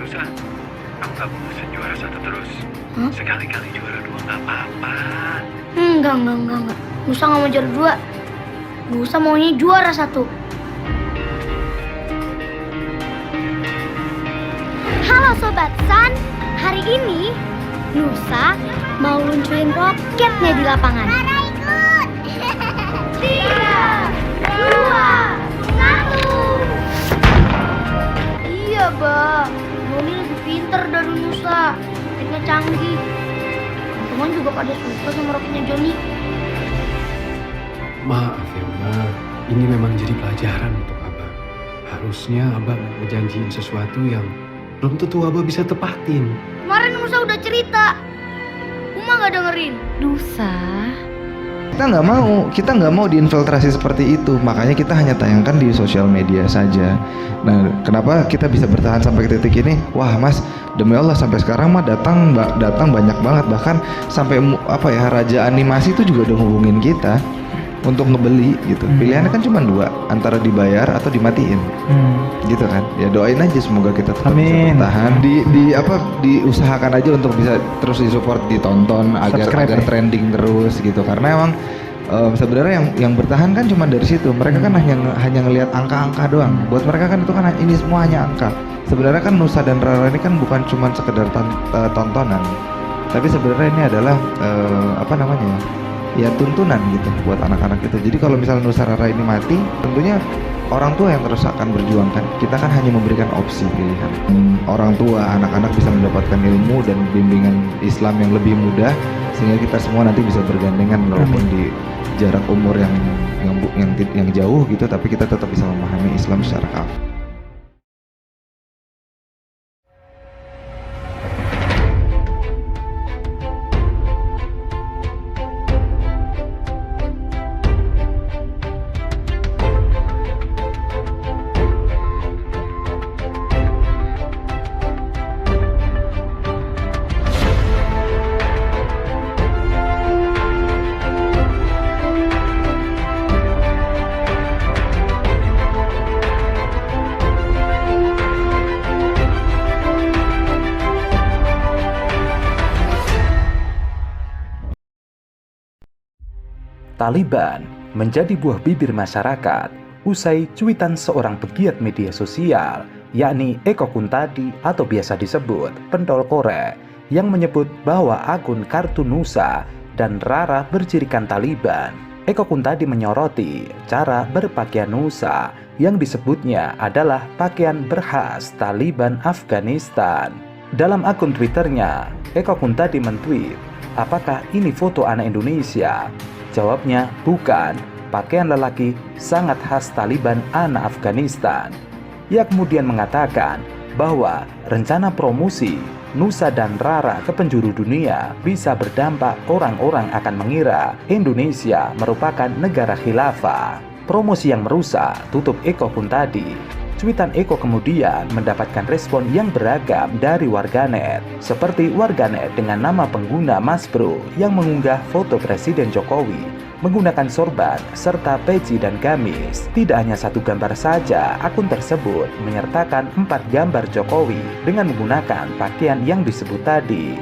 Nusa. Aku gak bosan juara 1 terus. Hah? Sekali-kali juara 2 gak apa-apa. Enggak. Nusa nggak mau juara 2. Nusa maunya juara 1. Halo Sobat San, hari ini Nusa mau luncurin roketnya di lapangan. Rara ikut. 3, 2, 1. Iya, Ba. Noni lebih pinter dari Nusa. Roketnya canggih. Teman-teman juga pada suka sama roketnya Joni. Maaf ya Ma, ini memang jadi pelajaran untuk Abah. Harusnya Abah ngejanjiin sesuatu yang belum tentu Abah bisa tepatin. Kemarin Nusa udah cerita. Uma nggak dengerin. Nusa, Kita nggak mau diinfiltrasi seperti itu. Makanya kita hanya tayangkan di sosial media saja. Nah, kenapa kita bisa bertahan sampai ke titik ini? Wah, Mas, demi Allah sampai sekarang mah datang banyak banget. Bahkan sampai raja animasi itu juga udah hubungin kita untuk ngebeli gitu. Pilihannya kan cuma 2, antara dibayar atau dimatiin. Gitu kan. Ya doain aja semoga kita tetap bisa bertahan. Diusahakan aja untuk bisa terus disupport, ditonton agar trending terus gitu. Karena emang sebenarnya yang bertahan kan cuma dari situ. Mereka kan hanya ngelihat angka-angka doang. Buat mereka kan itu kan ini semua hanya angka. Sebenarnya kan Nusa dan Rara ini kan bukan cuma sekedar tontonan. Tapi sebenarnya ini adalah ya tuntunan gitu buat anak-anak itu. Jadi kalau misalnya Nusa Rara ini mati, tentunya orang tua yang terus akan berjuang kan. Kita kan hanya memberikan opsi pilihan. Orang tua, anak-anak bisa mendapatkan ilmu dan bimbingan Islam yang lebih mudah sehingga kita semua nanti bisa bergandengan walaupun di jarak umur yang jauh gitu, tapi kita tetap bisa memahami Islam secara kafah. Taliban menjadi buah bibir masyarakat usai cuitan seorang pegiat media sosial, yakni Eko Kuntadi atau biasa disebut Pentol Kore, yang menyebut bahwa akun kartun Nusa dan Rara bercirikan Taliban. Eko Kuntadi menyoroti cara berpakaian Nusa yang disebutnya adalah pakaian berkhas Taliban Afghanistan. Dalam akun Twitternya, Eko Kuntadi mentweet, "Apakah ini foto anak Indonesia?" Jawabnya, bukan, pakaian lelaki sangat khas Taliban anak Afghanistan. Ia kemudian mengatakan bahwa rencana promosi Nusa dan Rara ke penjuru dunia bisa berdampak orang-orang akan mengira Indonesia merupakan negara khilafah. Promosi yang merusak, tutup Eko Kuntadi. Cuitan Eko kemudian mendapatkan respon yang beragam dari warganet, seperti warganet dengan nama pengguna Mas Bro yang mengunggah foto Presiden Jokowi menggunakan sorban serta peci dan gamis. Tidak hanya satu gambar saja, akun tersebut menyertakan 4 gambar Jokowi dengan menggunakan pakaian yang disebut tadi.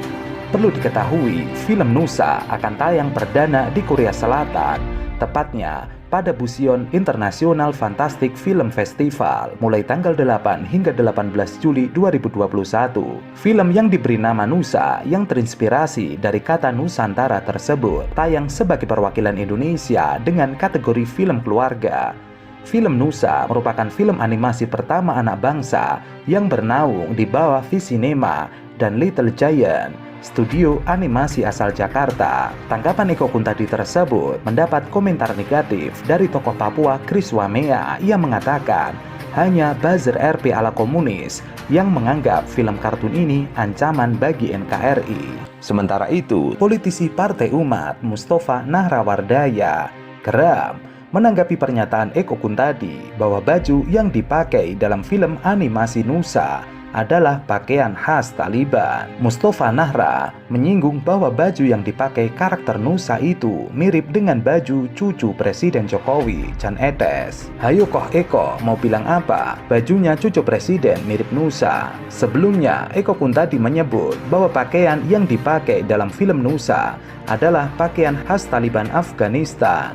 Perlu diketahui, film Nusa akan tayang perdana di Korea Selatan, tepatnya pada Busan International Fantastic Film Festival mulai tanggal 8 hingga 18 Juli 2021. Film yang diberi nama Nusa yang terinspirasi dari kata Nusantara tersebut tayang sebagai perwakilan Indonesia dengan kategori film keluarga. Film Nusa merupakan film animasi pertama anak bangsa yang bernaung di bawah Visinema dan Little Giant, studio animasi asal Jakarta. Tanggapan Eko Kuntadi tersebut mendapat komentar negatif dari tokoh Papua Chris Wamea yang mengatakan hanya buzzer RP ala komunis yang menganggap film kartun ini ancaman bagi NKRI. Sementara itu, politisi Partai Umat Mustafa Nahrawardaya geram menanggapi pernyataan Eko Kuntadi bahwa baju yang dipakai dalam film animasi Nusa adalah pakaian khas Taliban. Mustafa Nahra menyinggung bahwa baju yang dipakai karakter Nusa itu mirip dengan baju cucu Presiden Jokowi, Jan Etes. Hayo koh Eko mau bilang apa? Bajunya cucu Presiden mirip Nusa. Sebelumnya, Eko Kuntadi menyebut bahwa pakaian yang dipakai dalam film Nusa adalah pakaian khas Taliban Afghanistan.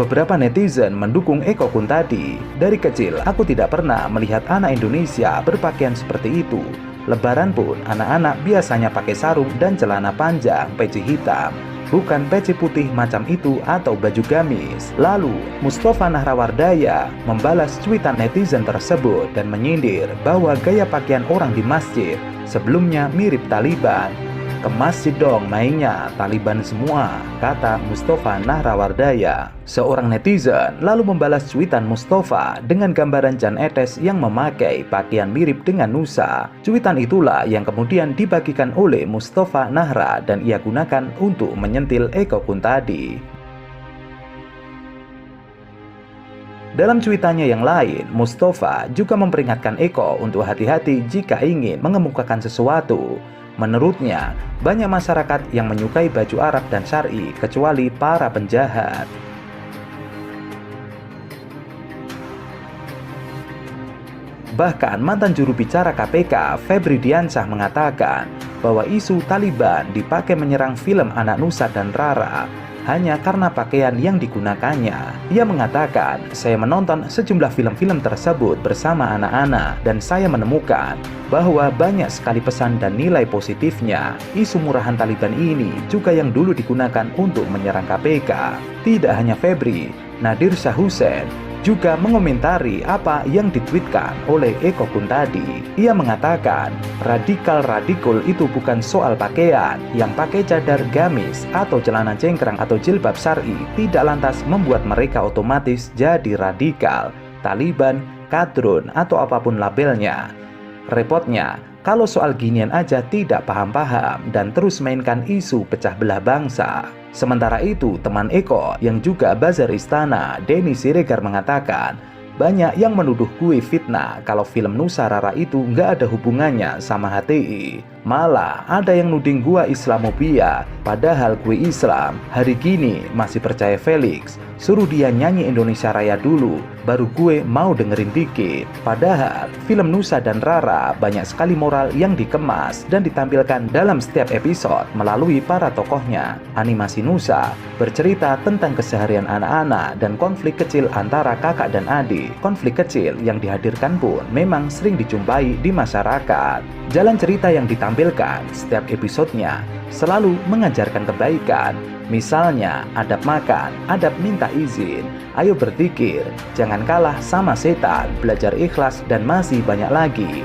Beberapa netizen mendukung Eko Kuntadi. Dari kecil, aku tidak pernah melihat anak Indonesia berpakaian seperti itu. Lebaran pun, anak-anak biasanya pakai sarung dan celana panjang, peci hitam, bukan peci putih macam itu atau baju gamis. Lalu, Mustafa Nahrawardaya membalas cuitan netizen tersebut dan menyindir bahwa gaya pakaian orang di masjid sebelumnya mirip Taliban. Ke masjid dong mainnya, Taliban semua, kata Mustafa Nahrawardaya. Seorang netizen lalu membalas cuitan Mustafa dengan gambaran Jan Etes yang memakai pakaian mirip dengan Nusa. Cuitan itulah yang kemudian dibagikan oleh Mustafa Nahra dan ia gunakan untuk menyentil Eko Kuntadi. Dalam cuitannya yang lain, Mustafa juga memperingatkan Eko untuk hati-hati jika ingin mengemukakan sesuatu. Menurutnya, banyak masyarakat yang menyukai baju Arab dan syar'i kecuali para penjahat. Bahkan mantan juru bicara KPK, Febri Diansyah mengatakan bahwa isu Taliban dipakai menyerang film Anak Nusa dan Rara hanya karena pakaian yang digunakannya. Ia mengatakan, saya menonton sejumlah film-film tersebut bersama anak-anak dan saya menemukan bahwa banyak sekali pesan dan nilai positifnya. Isu murahan Taliban ini juga yang dulu digunakan untuk menyerang KPK. Tidak hanya Febri, Nadir Shah Hussein juga mengomentari apa yang ditweetkan oleh Eko Kuntadi. Ia mengatakan, radikal itu bukan soal pakaian. Yang pakai cadar gamis atau celana cengkrang atau jilbab syar'i tidak lantas membuat mereka otomatis jadi radikal, Taliban, kadrun, atau apapun labelnya. Repotnya, kalau soal ginian aja tidak paham-paham dan terus mainkan isu pecah belah bangsa. Sementara itu, teman Eko yang juga buzzer istana, Denny Siregar mengatakan, banyak yang menuduh gue fitnah kalau film Nusa Rara itu nggak ada hubungannya sama HTI. Malah ada yang nuding gue Islamofobia, padahal gue Islam. Hari gini masih percaya Felix. Suruh dia nyanyi Indonesia Raya dulu, baru gue mau dengerin dikit. Padahal film Nusa dan Rara banyak sekali moral yang dikemas dan ditampilkan dalam setiap episode melalui para tokohnya. Animasi Nusa bercerita tentang keseharian anak-anak dan konflik kecil antara kakak dan adik. Konflik kecil yang dihadirkan pun memang sering dijumpai di masyarakat. Jalan cerita yang ditampilkan setiap episodenya selalu mengajarkan kebaikan. Misalnya, adab makan, adab minta izin, ayo berzikir, jangan kalah sama setan, belajar ikhlas, dan masih banyak lagi.